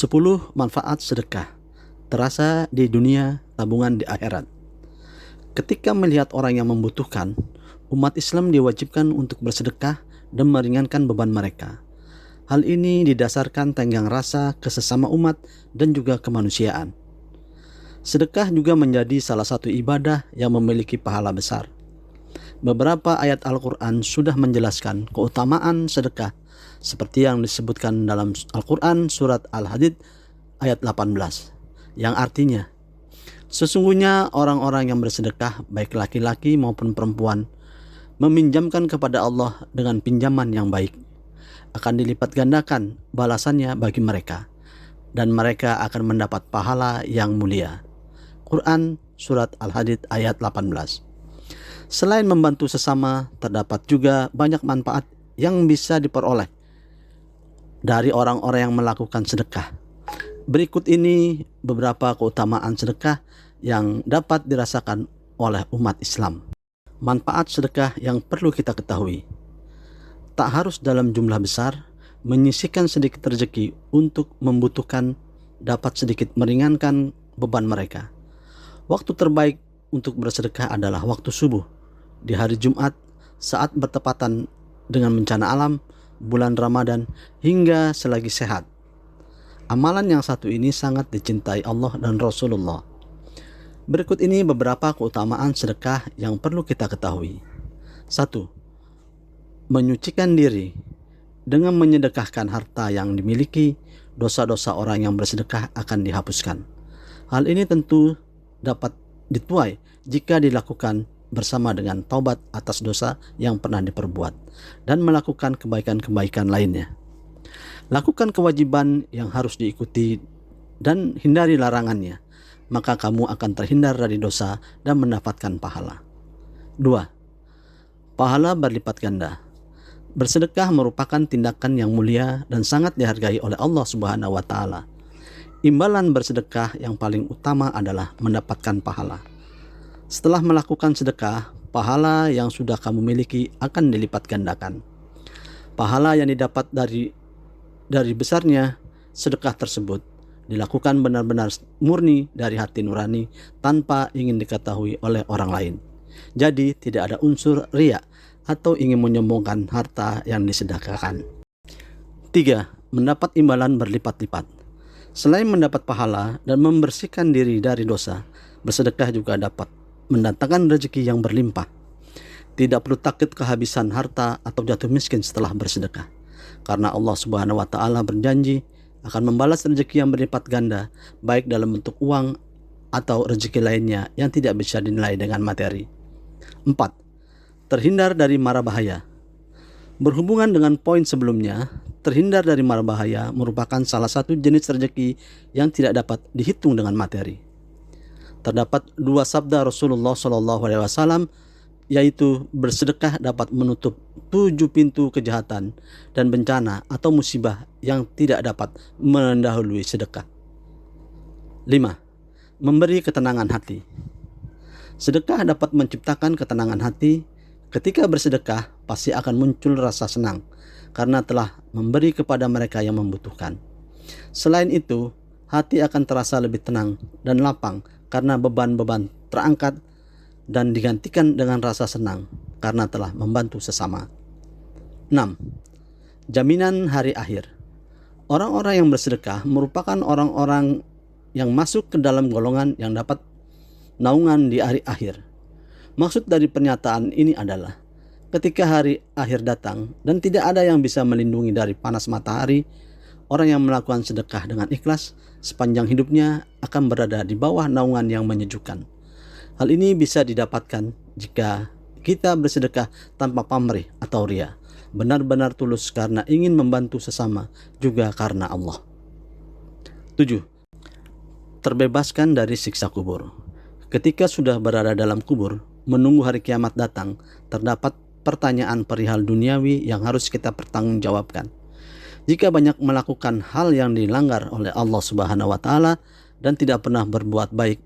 10 manfaat sedekah terasa di dunia, tabungan di akhirat. Ketika melihat orang yang membutuhkan, umat Islam diwajibkan untuk bersedekah dan meringankan beban mereka. Hal ini didasarkan tenggang rasa ke sesama umat dan juga kemanusiaan. Sedekah juga menjadi salah satu ibadah yang memiliki pahala besar. Beberapa ayat Al-Quran sudah menjelaskan keutamaan sedekah seperti yang disebutkan dalam Al-Quran surat Al-Hadid ayat 18 yang artinya, sesungguhnya orang-orang yang bersedekah baik laki-laki maupun perempuan meminjamkan kepada Allah dengan pinjaman yang baik, akan dilipat gandakan balasannya bagi mereka dan mereka akan mendapat pahala yang mulia. Quran surat Al-Hadid ayat 18. Selain membantu sesama, terdapat juga banyak manfaat yang bisa diperoleh dari orang-orang yang melakukan sedekah. Berikut ini beberapa keutamaan sedekah yang dapat dirasakan oleh umat Islam. Manfaat sedekah yang perlu kita ketahui. Tak harus dalam jumlah besar, menyisihkan sedikit rezeki untuk membutuhkan dapat sedikit meringankan beban mereka. Waktu terbaik untuk bersedekah adalah waktu subuh di hari Jumat saat bertepatan dengan bencana alam, bulan Ramadan, hingga selagi sehat. Amalan yang satu ini sangat dicintai Allah dan Rasulullah. Berikut ini beberapa keutamaan sedekah yang perlu kita ketahui. 1. Menyucikan diri. Dengan menyedekahkan harta yang dimiliki, dosa-dosa orang yang bersedekah akan dihapuskan. Hal ini tentu dapat dituai jika dilakukan bersama dengan taubat atas dosa yang pernah diperbuat dan melakukan kebaikan-kebaikan lainnya. Lakukan kewajiban yang harus diikuti dan hindari larangannya, maka kamu akan terhindar dari dosa dan mendapatkan pahala. 2. Pahala berlipat ganda. Bersedekah merupakan tindakan yang mulia dan sangat dihargai oleh Allah Subhanahu wa taala. Imbalan bersedekah yang paling utama adalah mendapatkan pahala. Setelah melakukan sedekah, pahala yang sudah kamu miliki akan dilipat gandakan. Pahala yang didapat dari besarnya sedekah tersebut dilakukan benar-benar murni dari hati nurani tanpa ingin diketahui oleh orang lain. Jadi tidak ada unsur riya atau ingin menyombongkan harta yang disedekahkan. 3. Mendapat imbalan berlipat-lipat. Selain mendapat pahala dan membersihkan diri dari dosa, bersedekah juga dapat mendatangkan rezeki yang berlimpah. Tidak perlu takut kehabisan harta atau jatuh miskin setelah bersedekah, karena Allah Subhanahu wa taala berjanji akan membalas rezeki yang berlipat ganda, baik dalam bentuk uang atau rezeki lainnya yang tidak bisa dinilai dengan materi. 4. Terhindar dari mara bahaya. Berhubungan dengan poin sebelumnya, terhindar dari mara bahaya merupakan salah satu jenis rezeki yang tidak dapat dihitung dengan materi. Terdapat dua sabda Rasulullah SAW, yaitu bersedekah dapat menutup 7 pintu kejahatan dan bencana atau musibah yang tidak dapat mendahului sedekah. 5. Memberi ketenangan hati. Sedekah dapat menciptakan ketenangan hati. Ketika bersedekah, pasti akan muncul rasa senang karena telah memberi kepada mereka yang membutuhkan. Selain itu, hati akan terasa lebih tenang dan lapang karena beban-beban terangkat dan digantikan dengan rasa senang karena telah membantu sesama. 6. Jaminan hari akhir. Orang-orang yang bersedekah merupakan orang-orang yang masuk ke dalam golongan yang dapat naungan di hari akhir. Maksud dari pernyataan ini adalah ketika hari akhir datang dan tidak ada yang bisa melindungi dari panas matahari, orang yang melakukan sedekah dengan ikhlas sepanjang hidupnya akan berada di bawah naungan yang menyejukkan. Hal ini bisa didapatkan jika kita bersedekah tanpa pamrih atau riya, benar-benar tulus karena ingin membantu sesama, juga karena Allah. 7. Terbebaskan dari siksa kubur. Ketika sudah berada dalam kubur, menunggu hari kiamat datang, terdapat pertanyaan perihal duniawi yang harus kita pertanggungjawabkan. Jika banyak melakukan hal yang dilanggar oleh Allah Subhanahu wa taala dan tidak pernah berbuat baik,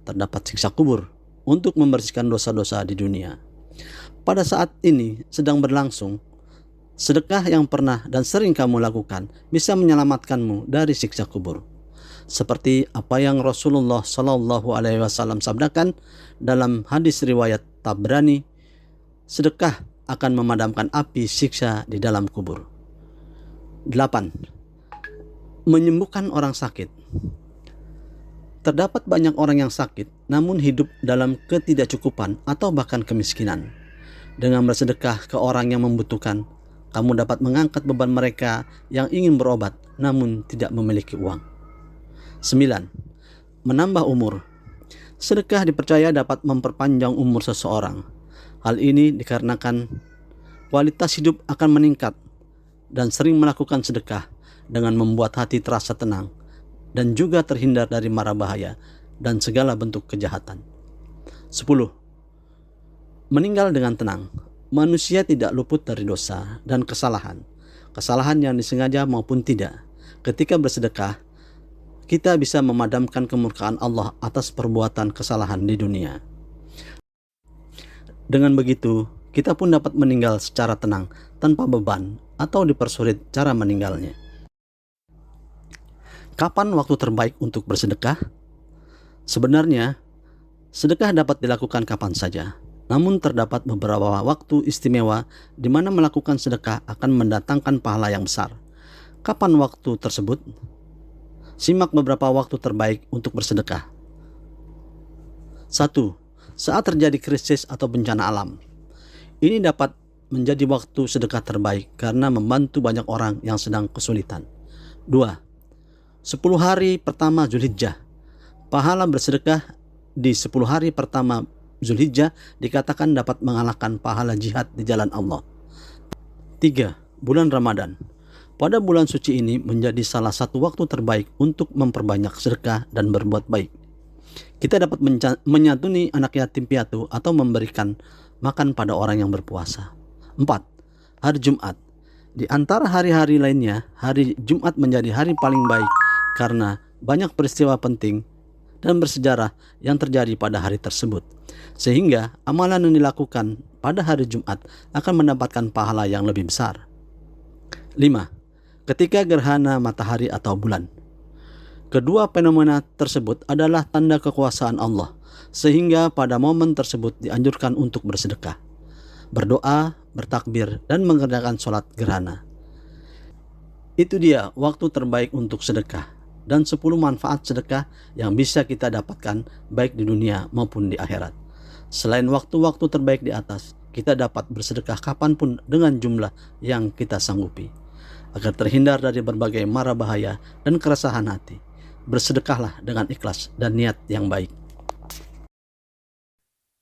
terdapat siksa kubur untuk membersihkan dosa-dosa di dunia. Pada saat ini sedang berlangsung Sedekah yang pernah dan sering kamu lakukan bisa menyelamatkanmu dari siksa kubur. Seperti apa yang Rasulullah Shallallahu Alaihi Wasallam sabdakan dalam hadis riwayat Tabrani, sedekah akan memadamkan api siksa di dalam kubur. 8. Menyembuhkan orang sakit. Terdapat banyak orang yang sakit namun hidup dalam ketidakcukupan atau bahkan kemiskinan. Dengan bersedekah ke orang yang membutuhkan, kamu dapat mengangkat beban mereka yang ingin berobat namun tidak memiliki uang. 9. Menambah umur. Sedekah dipercaya dapat memperpanjang umur seseorang. Hal ini dikarenakan kualitas hidup akan meningkat, dan sering melakukan sedekah dengan membuat hati terasa tenang dan juga terhindar dari mara bahaya dan segala bentuk kejahatan. 10. Meninggal dengan tenang. Manusia tidak luput dari dosa dan kesalahan yang disengaja maupun tidak. Ketika bersedekah, kita bisa memadamkan kemurkaan Allah atas perbuatan kesalahan di dunia. Dengan begitu, kita pun dapat meninggal secara tenang tanpa beban atau dipersulit cara meninggalnya. Kapan waktu terbaik untuk bersedekah? Sebenarnya, sedekah dapat dilakukan kapan saja. Namun terdapat beberapa waktu istimewa di mana melakukan sedekah akan mendatangkan pahala yang besar. Kapan waktu tersebut? Simak beberapa waktu terbaik untuk bersedekah. 1. Saat terjadi krisis atau bencana alam. Ini dapat menjadi waktu sedekah terbaik karena membantu banyak orang yang sedang kesulitan. 2. 10 hari pertama Zulhijjah. Pahala bersedekah di 10 hari pertama Zulhijjah dikatakan dapat mengalahkan pahala jihad di jalan Allah. 3. Bulan Ramadan. Pada bulan suci ini menjadi salah satu waktu terbaik untuk memperbanyak sedekah dan berbuat baik. Kita dapat menyantuni anak yatim piatu atau memberikan makan pada orang yang berpuasa. 4. Hari Jumat. Di antara hari-hari lainnya, hari Jumat menjadi hari paling baik karena banyak peristiwa penting dan bersejarah yang terjadi pada hari tersebut. Sehingga amalan yang dilakukan pada hari Jumat akan mendapatkan pahala yang lebih besar. 5. Ketika gerhana matahari atau bulan. Kedua fenomena tersebut adalah tanda kekuasaan Allah, sehingga pada momen tersebut dianjurkan untuk bersedekah, berdoa, bertakbir, dan mengerjakan sholat gerhana. Itu dia waktu terbaik untuk sedekah dan 10 manfaat sedekah yang bisa kita dapatkan baik di dunia maupun di akhirat. Selain waktu-waktu terbaik di atas, kita dapat bersedekah kapanpun dengan jumlah yang kita sanggupi. Agar terhindar dari berbagai mara bahaya dan keresahan hati, bersedekahlah dengan ikhlas dan niat yang baik.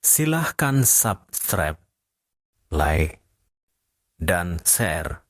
Silahkan subscribe, like, dan share